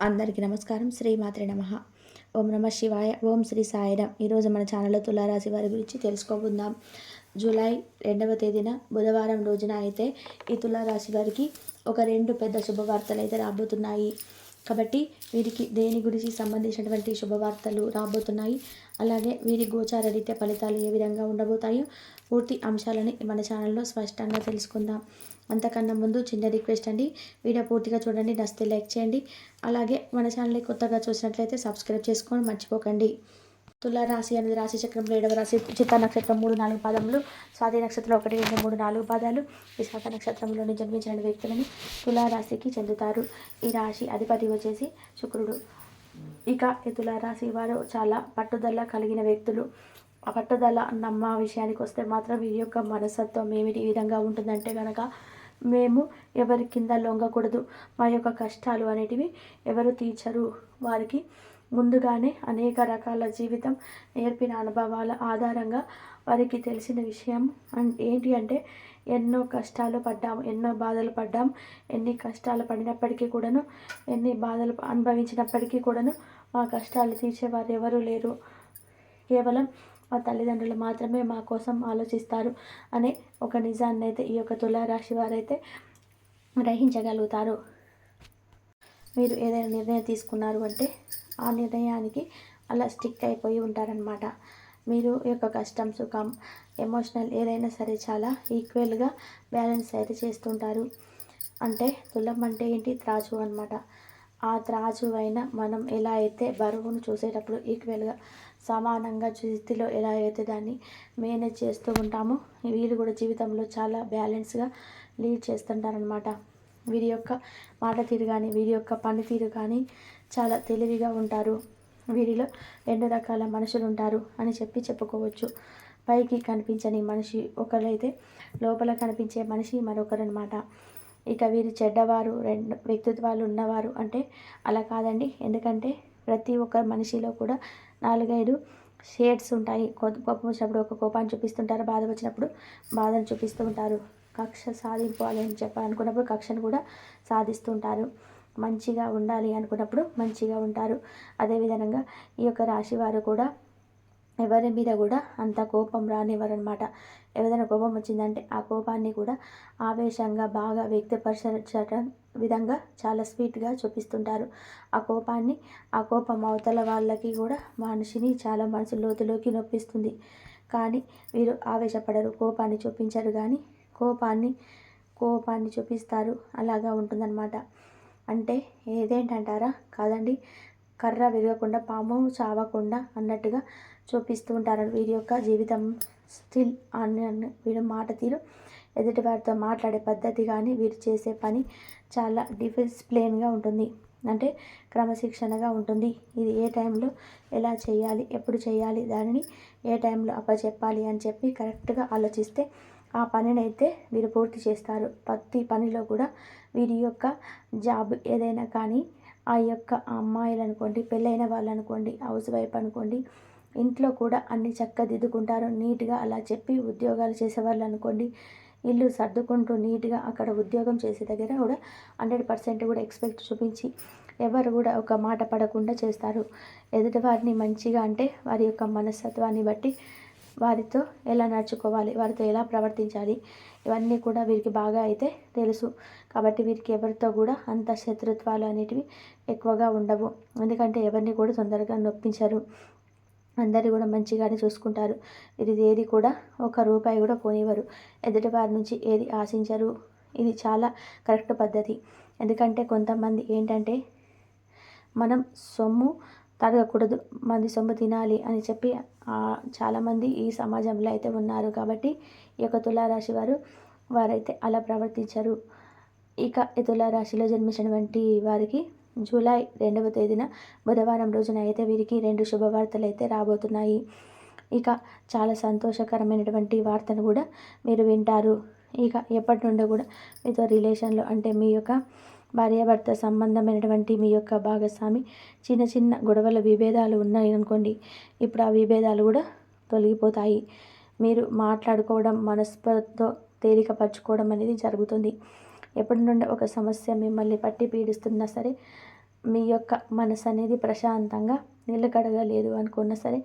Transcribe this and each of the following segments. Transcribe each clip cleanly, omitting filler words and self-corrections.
అందరికీ నమస్కారం. శ్రీమాత్రే నమః. ఓం నమ శివాయ. ఓం శ్రీ సాయిరాం. ఈరోజు మన ఛానల్లో తులారాశి వారి గురించి తెలుసుకోబోదాం. జూలై 2వ తేదీన బుధవారం రోజున అయితే ఈ తులారాశి వారికి ఒక 2 పెద్ద శుభవార్తలు అయితే రాబోతున్నాయి. కాబట్టి వీరికి దేని గురించి సంబంధించినటువంటి శుభవార్తలు రాబోతున్నాయి, అలాగే వీరి గోచార రీత్యా ఫలితాలు ఏ విధంగా ఉండబోతాయో పూర్తి అంశాలని మన ఛానల్లో స్పష్టంగా తెలుసుకుందాం. అంతకన్నా ముందు చిన్న రిక్వెస్ట్ అండి, వీడియో పూర్తిగా చూడండి, నచ్చితే లైక్ చేయండి. అలాగే మన ఛానల్ని కొత్తగా చూసినట్లయితే సబ్స్క్రైబ్ చేసుకోవడం మర్చిపోకండి. తులారాశి అనేది రాశి చక్రంలో 7వ రాశి. చిత్తా నక్షత్రం 3-4 పాదములు, స్వాతి నక్షత్రం 1-2-3-4 పాదాలు, విశాఖ నక్షత్రంలోని జన్మించిన వ్యక్తులని తులారాశికి చెందుతారు. ఈ రాశి అధిపతి వచ్చేసి శుక్రుడు. ఇక ఈ తులారాశి వారు చాలా పట్టుదల కలిగిన వ్యక్తులు. ఆ పట్టుదల నమ్మ విషయానికి వస్తే మాత్రం వీరి యొక్క మనస్తత్వం ఏమిటి ఈ విధంగా ఉంటుందంటే కనుక, మేము ఎవరి కింద లొంగకూడదు, మా యొక్క కష్టాలు అనేటివి ఎవరు తీర్చరు. వారికి ముందుగానే అనేక రకాల జీవితం నేర్పిన అనుభవాల ఆధారంగా వారికి తెలిసిన విషయం ఏంటి అంటే, ఎన్నో కష్టాలు పడ్డాము, ఎన్నో బాధలు పడ్డాం. ఎన్ని కష్టాలు పడినప్పటికీ కూడాను, ఎన్ని బాధలు అనుభవించినప్పటికీ కూడాను మా కష్టాలు తీర్చేవారు ఎవరూ లేరు. కేవలం మా తల్లిదండ్రులు మాత్రమే మా కోసం ఆలోచిస్తారు అనే ఒక నిజాన్ని అయితే ఈ యొక్క తులారాశి వారైతే గ్రహించగలుగుతారు. మీరు ఏదైనా నిర్ణయం తీసుకున్నారు అంటే ఆ నిర్ణయానికి అలా స్టిక్ అయిపోయి ఉంటారనమాట. మీరు యొక్క కష్టం, సుఖం, ఎమోషనల్ ఏదైనా సరే చాలా ఈక్వల్గా బ్యాలెన్స్ అయితే చేస్తుంటారు. అంటే తులం అంటే ఏంటి? త్రాచు అనమాట. ఆ త్రాచు అయినా మనం ఎలా అయితే బరువును చూసేటప్పుడు ఈక్వల్గా సమానంగా స్థితిలో ఎలా అయితే దాన్ని మేనేజ్ చేస్తూ ఉంటామో, వీళ్ళు కూడా జీవితంలో చాలా బ్యాలెన్స్గా లీడ్ చేస్తుంటారనమాట. వీరి యొక్క మాట తీరు కానీ, వీరి యొక్క పనితీరు కానీ చాలా తెలివిగా ఉంటారు. వీరిలో 2 రకాల మనుషులు ఉంటారు అని చెప్పుకోవచ్చు. పైకి కనిపించని మనిషి ఒకరైతే, లోపల కనిపించే మనిషి మరొకరనమాట. ఇక వీరు చెడ్డవారు, 2 వ్యక్తిత్వాలు ఉన్నవారు అంటే అలా కాదండి. ఎందుకంటే ప్రతి ఒక్క మనిషిలో కూడా 4-5 షేడ్స్ ఉంటాయి. కోపం వచ్చినప్పుడు ఒక కోపాన్ని చూపిస్తుంటారు, బాధ వచ్చినప్పుడు బాధను చూపిస్తూ ఉంటారు, కక్ష సాధించాలి అని అనుకున్నప్పుడు కక్షను కూడా సాధిస్తుంటారు, మంచిగా ఉండాలి అనుకున్నప్పుడు మంచిగా ఉంటారు. అదేవిధంగా ఈ యొక్క రాశి వారు కూడా ఎవరి మీద కూడా అంత కోపం రానివ్వరనమాట. ఏదైనా కోపం వచ్చిందంటే ఆ కోపాన్ని కూడా ఆవేశంగా బాగా వ్యక్తపరచడం విధంగా చాలా స్వీట్గా చూపిస్తుంటారు. ఆ కోపం అవతల వాళ్ళకి కూడా మనిషిని చాలా మనసు లోతులోకి నొప్పిస్తుంది. కానీ వీరు ఆవేశపడరు, కోపాన్ని చూపించరు, కానీ కోపాన్ని చూపిస్తారు. అలాగా ఉంటుందన్నమాట. అంటే ఏదేంటంటారా? కాదండి, కర్ర విరగకుండా పాము చావకుండా అన్నట్టుగా చూపిస్తూ ఉంటారు వీరి యొక్క జీవితం స్టిల్ అన్న వీరి మాట తీరు, ఎదుటి వారితో మాట్లాడే పద్ధతి కానీ, వీరు చేసే పని చాలా డిసిప్లిన్గా ఉంటుంది. అంటే క్రమశిక్షణగా ఉంటుంది. ఇది ఏ టైంలో ఎలా చేయాలి, ఎప్పుడు చేయాలి, దానిని ఏ టైంలో అప్పచెప్పాలి అని చెప్పి కరెక్ట్గా ఆలోచిస్తే ఆ పనిని అయితే వీరు పూర్తి చేస్తారు. ప్రతి పనిలో కూడా వీరి యొక్క జాబ్ ఏదైనా కానీ, ఆ యొక్క అమ్మాయిలు అనుకోండి, పెళ్ళైన వాళ్ళు అనుకోండి, హౌస్ వైఫ్ అనుకోండి, ఇంట్లో కూడా అన్ని చక్కదిద్దుకుంటారు నీట్గా. అలా చెప్పి ఉద్యోగాలు చేసేవాళ్ళు అనుకోండి, ఇల్లు సర్దుకుంటూ నీట్గా అక్కడ ఉద్యోగం చేసే దగ్గర కూడా 100% కూడా ఎక్స్పెక్ట్ చూపించి ఎవరు కూడా ఒక మాట పడకుండా చేస్తారు. ఎదుటి వారిని మంచిగా అంటే వారి యొక్క మనస్తత్వాన్ని బట్టి వారితో ఎలా నడుచుకోవాలి, వారితో ఎలా ప్రవర్తించాలి, ఇవన్నీ కూడా వీరికి బాగా అయితే తెలుసు. కాబట్టి వీరికి ఎవరితో కూడా అంత శత్రుత్వాలు అనేటివి ఎక్కువగా ఉండవు. ఎందుకంటే ఎవరిని కూడా తొందరగా నొప్పించరు, అందరు కూడా మంచిగానే చూసుకుంటారు. ఇది ఏది కూడా ₹1 కూడా పోనివ్వరు, ఎదుటి వారి నుంచి ఏది ఆశించరు. ఇది చాలా కరెక్ట్ పద్ధతి. ఎందుకంటే కొంతమంది ఏంటంటే, మనం సొమ్ము తరగకూడదు, మంది సొమ్ము తినాలి అని చెప్పి చాలామంది ఈ సమాజంలో అయితే ఉన్నారు. కాబట్టి ఈ యొక్క తులారాశి వారైతే అలా ప్రవర్తించరు. ఇక ఈ తులారాశిలో జన్మించినటువంటి వారికి జూలై 2వ తేదీన బుధవారం రోజున అయితే వీరికి 2 శుభవార్తలు అయితే రాబోతున్నాయి. ఇక చాలా సంతోషకరమైనటువంటి వార్తను కూడా మీరు వింటారు. ఇక ఎప్పటి నుండో కూడా మీతో రిలేషన్లో అంటే మీ యొక్క భార్యాభర్త సంబంధమైనటువంటి మీ యొక్క భాగస్వామి చిన్న గొడవల విభేదాలు ఉన్నాయి అనుకోండి, ఇప్పుడు ఆ విభేదాలు కూడా తొలగిపోతాయి. మీరు మాట్లాడుకోవడం, మనస్పర్ధతో తేలికపరచుకోవడం అనేది జరుగుతుంది. ఎప్పటి నుండి ఒక సమస్య మిమ్మల్ని పట్టి పీడిస్తున్నా సరే మీ యొక్క మనసు అనేది ప్రశాంతంగా నిలకడగలేదు అనుకున్నా సరే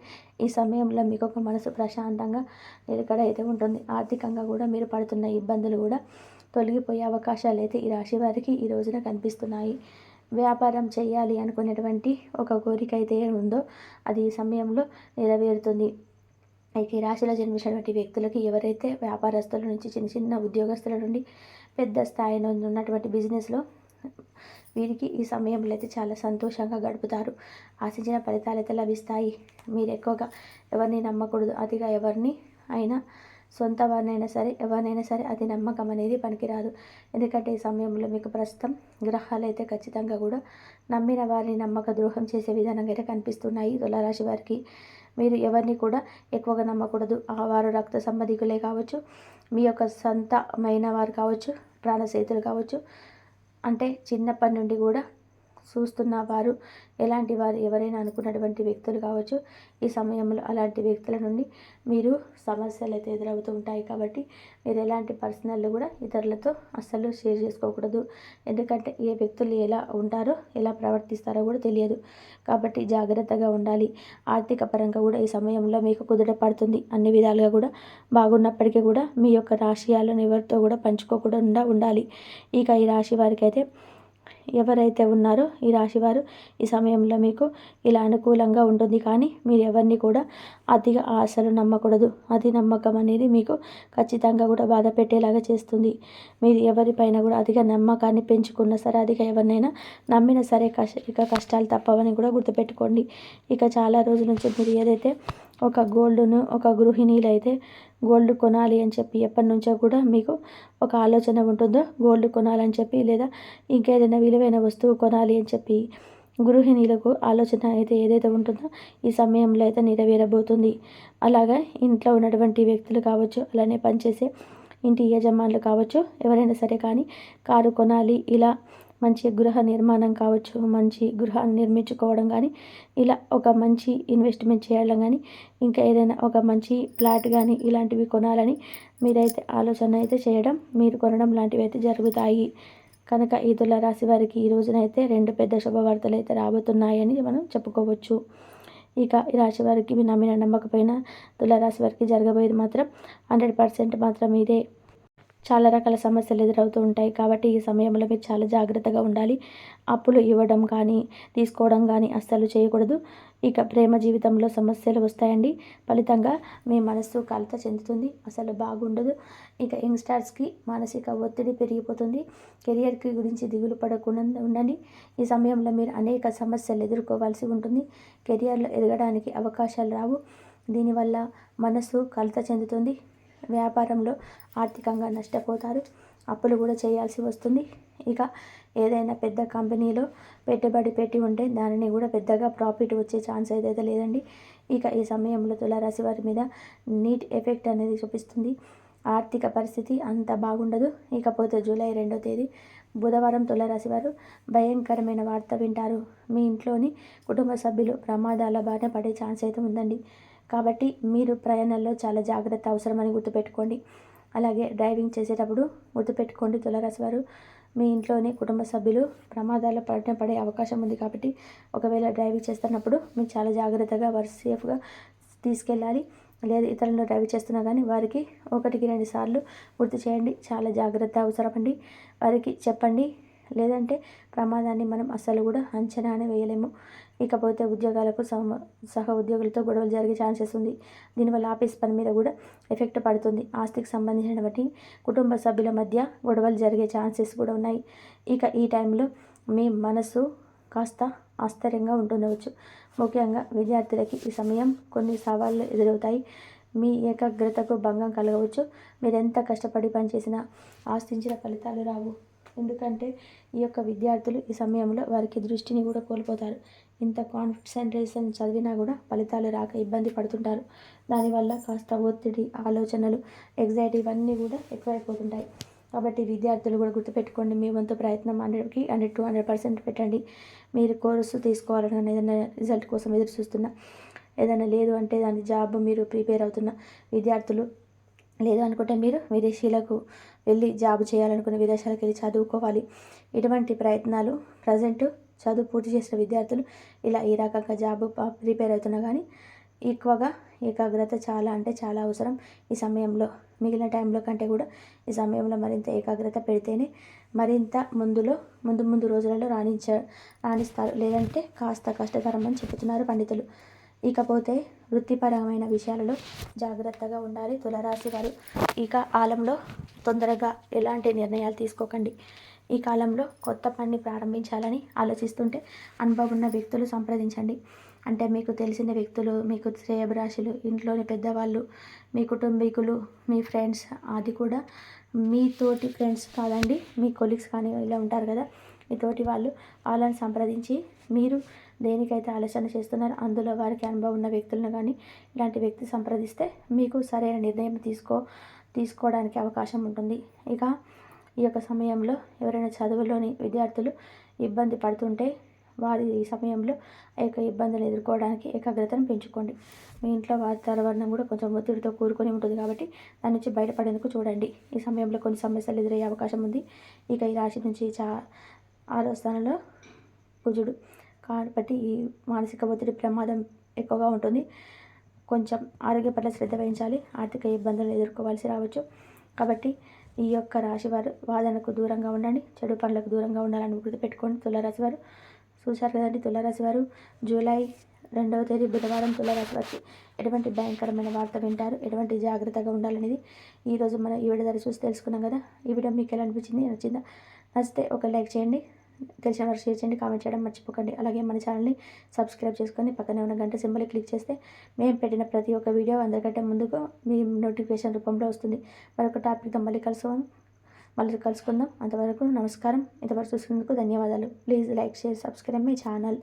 ఈ సమయంలో మీకు ఒక మనసు ప్రశాంతంగా నిలకడ అయితే ఉంటుంది. ఆర్థికంగా కూడా మీరు పడుతున్న ఇబ్బందులు కూడా తొలగిపోయే అవకాశాలు అయితే ఈ రాశి వారికి ఈ రోజున కనిపిస్తున్నాయి. వ్యాపారం చేయాలి అనుకునేటువంటి ఒక కోరిక అయితే ఉందో అది ఈ సమయంలో నెరవేరుతుంది. అయితే ఈ రాశిలో జన్మించినటువంటి వ్యక్తులకి ఎవరైతే వ్యాపారస్తుల నుంచి చిన్న చిన్న ఉద్యోగస్తుల నుండి పెద్ద స్థాయిలో ఉన్నటువంటి బిజినెస్లో వీరికి ఈ సమయంలో అయితే చాలా సంతోషంగా గడుపుతారు. ఆశించిన ఫలితాలు అయితే లభిస్తాయి. మీరు ఎక్కువగా ఎవరిని నమ్మకూడదు. అతిగా ఎవరిని అయినా సొంత వారినైనా సరే ఎవరినైనా సరే అది నమ్మకం అనేది పనికిరాదు. ఎందుకంటే ఈ సమయంలో మీకు ప్రస్తుతం గ్రహాలు అయితే ఖచ్చితంగా కూడా నమ్మిన వారిని నమ్మక ద్రోహం చేసే విధానంగా అయితే కనిపిస్తున్నాయి తులారాశి వారికి. మీరు ఎవరిని కూడా ఎక్కువగా నమ్మకూడదు. వారు రక్త సంబంధికులే కావచ్చు, మీ యొక్క సొంతమైన వారు కావచ్చు, ప్రాణ స్నేహితులు కావచ్చు, అంటే చిన్నప్పటి నుండి కూడా చూస్తున్న వారు ఎలాంటి వారు ఎవరైనా అనుకున్నటువంటి వ్యక్తులు కావచ్చు. ఈ సమయంలో అలాంటి వ్యక్తుల నుండి మీరు సమస్యలు అయితే ఎదురవుతూ ఉంటాయి. కాబట్టి మీరు ఎలాంటి పర్సనల్ కూడా ఇతరులతో అస్సలు షేర్ చేసుకోకూడదు. ఎందుకంటే ఏ వ్యక్తులు ఎలా ఉంటారో ఎలా ప్రవర్తిస్తారో కూడా తెలియదు. కాబట్టి జాగ్రత్తగా ఉండాలి. ఆర్థిక పరంగా కూడా ఈ సమయంలో మీకు కుదుట పడుతుంది. అన్ని విధాలుగా కూడా బాగున్నప్పటికీ కూడా మీ యొక్క రాశియాలను ఎవరితో కూడా పంచుకోకుండా ఉండాలి. ఇక ఈ రాశి వారికి అయితే ఎవరైతే ఉన్నారో ఈ రాశివారు ఈ సమయంలో మీకు ఇలా అనుకూలంగా ఉంటుంది. కానీ మీరు ఎవరిని కూడా అతిగా ఆశలు నమ్మకూడదు. అతి నమ్మకం అనేది మీకు ఖచ్చితంగా కూడా బాధ పెట్టేలాగా చేస్తుంది. మీరు ఎవరిపైన కూడా అతిగా నమ్మకాన్ని పెంచుకున్నా సరే, అదిగా ఎవరినైనా నమ్మినా సరే ఇక కష్టాలు తప్పవని కూడా గుర్తుపెట్టుకోండి. ఇక చాలా రోజుల నుంచి మీరు ఏదైతే ఒక ఒక గృహిణీలు అయితే గోల్డ్ కొనాలి అని చెప్పి ఎప్పటి నుంచో కూడా మీకు ఒక ఆలోచన ఉంటుందో గోల్డ్ కొనాలని చెప్పి, లేదా ఇంకేదైనా విలువైన వస్తువు కొనాలి అని చెప్పి గృహిణీలకు ఆలోచన అయితే ఏదైతే ఉంటుందో ఈ సమయంలో అయితే నెరవేరబోతుంది. అలాగా ఇంట్లో ఉన్నటువంటి వ్యక్తులు కావచ్చు, అలానే పనిచేసే ఇంటి యజమానులు కావచ్చు, ఎవరైనా సరే కానీ కారు కొనాలి, ఇలా మంచి గృహ నిర్మాణం కావచ్చు, మంచి గృహాన్ని నిర్మించుకోవడం కానీ, ఇలా ఒక మంచి ఇన్వెస్ట్మెంట్ చేయడం కానీ, ఇంకా ఏదైనా ఒక మంచి ఫ్లాట్ కానీ ఇలాంటివి కొనాలని మీరైతే ఆలోచన అయితే చేయడం, మీరు కొనడం లాంటివి అయితే జరుగుతాయి. కనుక ఈ తులారాశి వారికి ఈ రోజునైతే 2 పెద్ద శుభవార్తలు అయితే రాబోతున్నాయని మనం చెప్పుకోవచ్చు. ఇక ఈ రాశి వారికి మీ నమ్మిన నమ్మకపోయినా తులారాశి వారికి జరగబోయేది మాత్రం 100% మాత్రం ఇదే. చాలా రకాల సమస్యలు ఎదురవుతూ ఉంటాయి. కాబట్టి ఈ సమయంలో మీరు చాలా జాగ్రత్తగా ఉండాలి. అప్పులు ఇవ్వడం కానీ తీసుకోవడం కానీ అస్సలు చేయకూడదు. ఇక ప్రేమ జీవితంలో సమస్యలు వస్తాయండి. ఫలితంగా మీ మనస్సు కలత చెందుతుంది, అసలు బాగుండదు. ఇక యంగ్స్టర్స్కి మానసిక ఒత్తిడి పెరిగిపోతుంది. కెరియర్కి గురించి దిగులు పడకుండా ఉండండి. ఈ సమయంలో మీరు అనేక సమస్యలు ఎదుర్కోవాల్సి ఉంటుంది. కెరియర్లో ఎదగడానికి అవకాశాలు రావు. దీనివల్ల మనస్సు కలత చెందుతుంది. వ్యాపారంలో ఆర్థికంగా నష్టపోతారు. అప్పులు కూడా చేయాల్సి వస్తుంది. ఇక ఏదైనా పెద్ద కంపెనీలో పెట్టుబడి పెట్టి ఉంటే దానిని కూడా పెద్దగా ప్రాఫిట్ వచ్చే ఛాన్స్ అయితే లేదండి. ఇక ఈ సమయంలో తులారాశి వారి మీద నీట్ ఎఫెక్ట్ అనేది చూపిస్తుంది. ఆర్థిక పరిస్థితి అంత బాగుండదు. ఇకపోతే జూలై 2వ తేదీ బుధవారం తులారాశి వారు భయంకరమైన వార్త వింటారు. మీ ఇంట్లోని కుటుంబ సభ్యులు ప్రమాదాల బారిన పడే ఛాన్స్ అయితే ఉందండి. కాబట్టి మీరు ప్రయాణాల్లో చాలా జాగ్రత్త అవసరమని గుర్తుపెట్టుకోండి. అలాగే డ్రైవింగ్ చేసేటప్పుడు గుర్తుపెట్టుకోండి తులారాశి వారు, మీ ఇంట్లోని కుటుంబ సభ్యులు ప్రమాదాల పడే అవకాశం ఉంది. కాబట్టి ఒకవేళ డ్రైవింగ్ చేస్తున్నప్పుడు మీరు చాలా జాగ్రత్తగా వారు సేఫ్గా తీసుకెళ్ళాలి. లేదా ఇతరులను డ్రైవ్ చేస్తున్నా కానీ వారికి 1కి 2 సార్లు గుర్తు చేయండి. చాలా జాగ్రత్త అవసరమండి. వారికి చెప్పండి. లేదంటే ప్రమాదాన్ని మనం అస్సలు కూడా అంచనానే వేయలేము. ఇకపోతే ఉద్యోగాలకు సహ ఉద్యోగులతో గొడవలు జరిగే ఛాన్సెస్ ఉంది. దీనివల్ల ఆఫీస్ పని మీద కూడా ఎఫెక్ట్ పడుతుంది. ఆస్తికి సంబంధించినటువంటి కుటుంబ సభ్యుల మధ్య గొడవలు జరిగే ఛాన్సెస్ కూడా ఉన్నాయి. ఇక ఈ టైంలో మీ మనసు కాస్త ఆశ్చర్యంగా ఉంటుండవచ్చు. ముఖ్యంగా విద్యార్థులకి ఈ సమయం కొన్ని సవాళ్ళు ఎదురవుతాయి. మీ ఏకాగ్రతకు భంగం కలగవచ్చు. మీరు ఎంత కష్టపడి పనిచేసినా ఆశించిన ఫలితాలు రావు. ఎందుకంటే ఈ యొక్క విద్యార్థులు ఈ సమయంలో వారికి దృష్టిని కూడా కోల్పోతారు. ఇంత కాన్సన్ట్రేషన్ చదివినా కూడా ఫలితాలు రాక ఇబ్బంది పడుతుంటారు. దానివల్ల కాస్త ఒత్తిడి, ఆలోచనలు, ఎగ్జైటీ ఇవన్నీ కూడా ఎక్కువైపోతుంటాయి. కాబట్టి విద్యార్థులు కూడా గుర్తుపెట్టుకోండి, మీ వంతు ప్రయత్నం 100కి 100 to 100% పెట్టండి. మీరు కోర్సు తీసుకోవాలని ఏదైనా రిజల్ట్ కోసం ఎదురు చూస్తున్నా, ఏదైనా లేదు అంటే దాని జాబ్ మీరు ప్రిపేర్ అవుతున్న విద్యార్థులు, లేదు అనుకుంటే మీరు విదేశీలకు వెళ్ళి జాబ్ చేయాలనుకునే విదేశాలకు వెళ్ళి చదువుకోవాలి. ఇటువంటి ప్రయత్నాలు ప్రజెంట్ చదువు పూర్తి చేసిన విద్యార్థులు ఇలా ఈ రకంగా జాబ్ ప్రిపేర్ అవుతున్నా కానీ ఎక్కువగా ఏకాగ్రత చాలా అంటే చాలా అవసరం ఈ సమయంలో. మిగిలిన టైంలో కంటే కూడా ఈ సమయంలో మరింత ఏకాగ్రత పెడితేనే మరింత ముందు రోజులలో రాణిస్తారు. లేదంటే కాస్త కష్టతరం అని చెబుతున్నారు పండితులు. ఇకపోతే వృత్తిపరమైన విషయాలలో జాగ్రత్తగా ఉండాలి తులారాశి వారు. ఈ కాలంలో తొందరగా ఎలాంటి నిర్ణయాలు తీసుకోకండి. ఈ కాలంలో కొత్త పనిని ప్రారంభించాలని ఆలోచిస్తుంటే అనుభవం ఉన్న వ్యక్తులు సంప్రదించండి. అంటే మీకు తెలిసిన వ్యక్తులు, మీకు శ్రేయోభిలాషులు, ఇంట్లోని పెద్దవాళ్ళు, మీ కుటుంబీకులు, మీ ఫ్రెండ్స్, అది కూడా మీ తోటి ఫ్రెండ్స్ కాదండి, మీ కొలీగ్స్ కానీ ఇలా ఉంటారు కదా, మీ తోటి వాళ్ళని సంప్రదించి మీరు దేనికైతే ఆలోచన చేస్తున్నారో అందులో వారికి అనుభవం ఉన్న వ్యక్తులను కానీ ఇలాంటి వ్యక్తి సంప్రదిస్తే మీకు సరైన నిర్ణయం తీసుకోవడానికి అవకాశం ఉంటుంది. ఇక ఈ యొక్క సమయంలో ఎవరైనా చదువులోని విద్యార్థులు ఇబ్బంది పడుతుంటే వారి ఈ సమయంలో ఆ యొక్క ఇబ్బందులు ఎదుర్కోవడానికి ఏకాగ్రతను పెంచుకోండి. మీ ఇంట్లో వాతావరణం కూడా కొంచెం ఒత్తిడితో కూడుకొని ఉంటుంది కాబట్టి దాని నుంచి బయటపడేందుకు చూడండి. ఈ సమయంలో కొన్ని సమస్యలు ఎదురయ్యే అవకాశం ఉంది. ఇక ఈ రాశి నుంచి 6వ స్థానంలో కుజుడు కాబట్టి ఈ మానసిక ఒత్తిడి ప్రమాదం ఎక్కువగా ఉంటుంది. కొంచెం ఆరోగ్య పట్ల శ్రద్ధ వహించాలి. ఆర్థిక ఇబ్బందులను ఎదుర్కోవాల్సి రావచ్చు. కాబట్టి ఈ యొక్క రాశివారు వాదనకు దూరంగా ఉండండి, చెడు పనులకు దూరంగా ఉండాలని గుర్తుపెట్టుకోండి. తులారాశి వారు చూశారు కదండి. తులారాశి వారు జూలై 2వ తేదీ బుధవారం తులారాశి వారికి ఎటువంటి భయంకరమైన వార్త వింటారు, ఎటువంటి జాగ్రత్తగా ఉండాలనేది ఈరోజు మనం ఈ వీడియో ద్వారా చూసి తెలుసుకున్నాం కదా. ఈ వీడియో మీకు ఎలా అనిపించింది? నచ్చితే ఒక లైక్ చేయండి, తెలిసిన వారు షేర్ చేయండి, కామెంట్ చేయడం మర్చిపోకండి. అలాగే మన ఛానల్ని సబ్స్క్రైబ్ చేసుకొని పక్కనే ఉన్న గంట సింబల్ క్లిక్ చేస్తే మేము పెట్టిన ప్రతి ఒక్క వీడియో అందరికంటే ముందుగా మీ నోటిఫికేషన్ రూపంలో వస్తుంది. మరొక టాపిక్తో మళ్ళీ కలుసుకుందాం. అంతవరకు నమస్కారం. ఇంతవరకు చూసినందుకు ధన్యవాదాలు. Please like, share, subscribe my channel.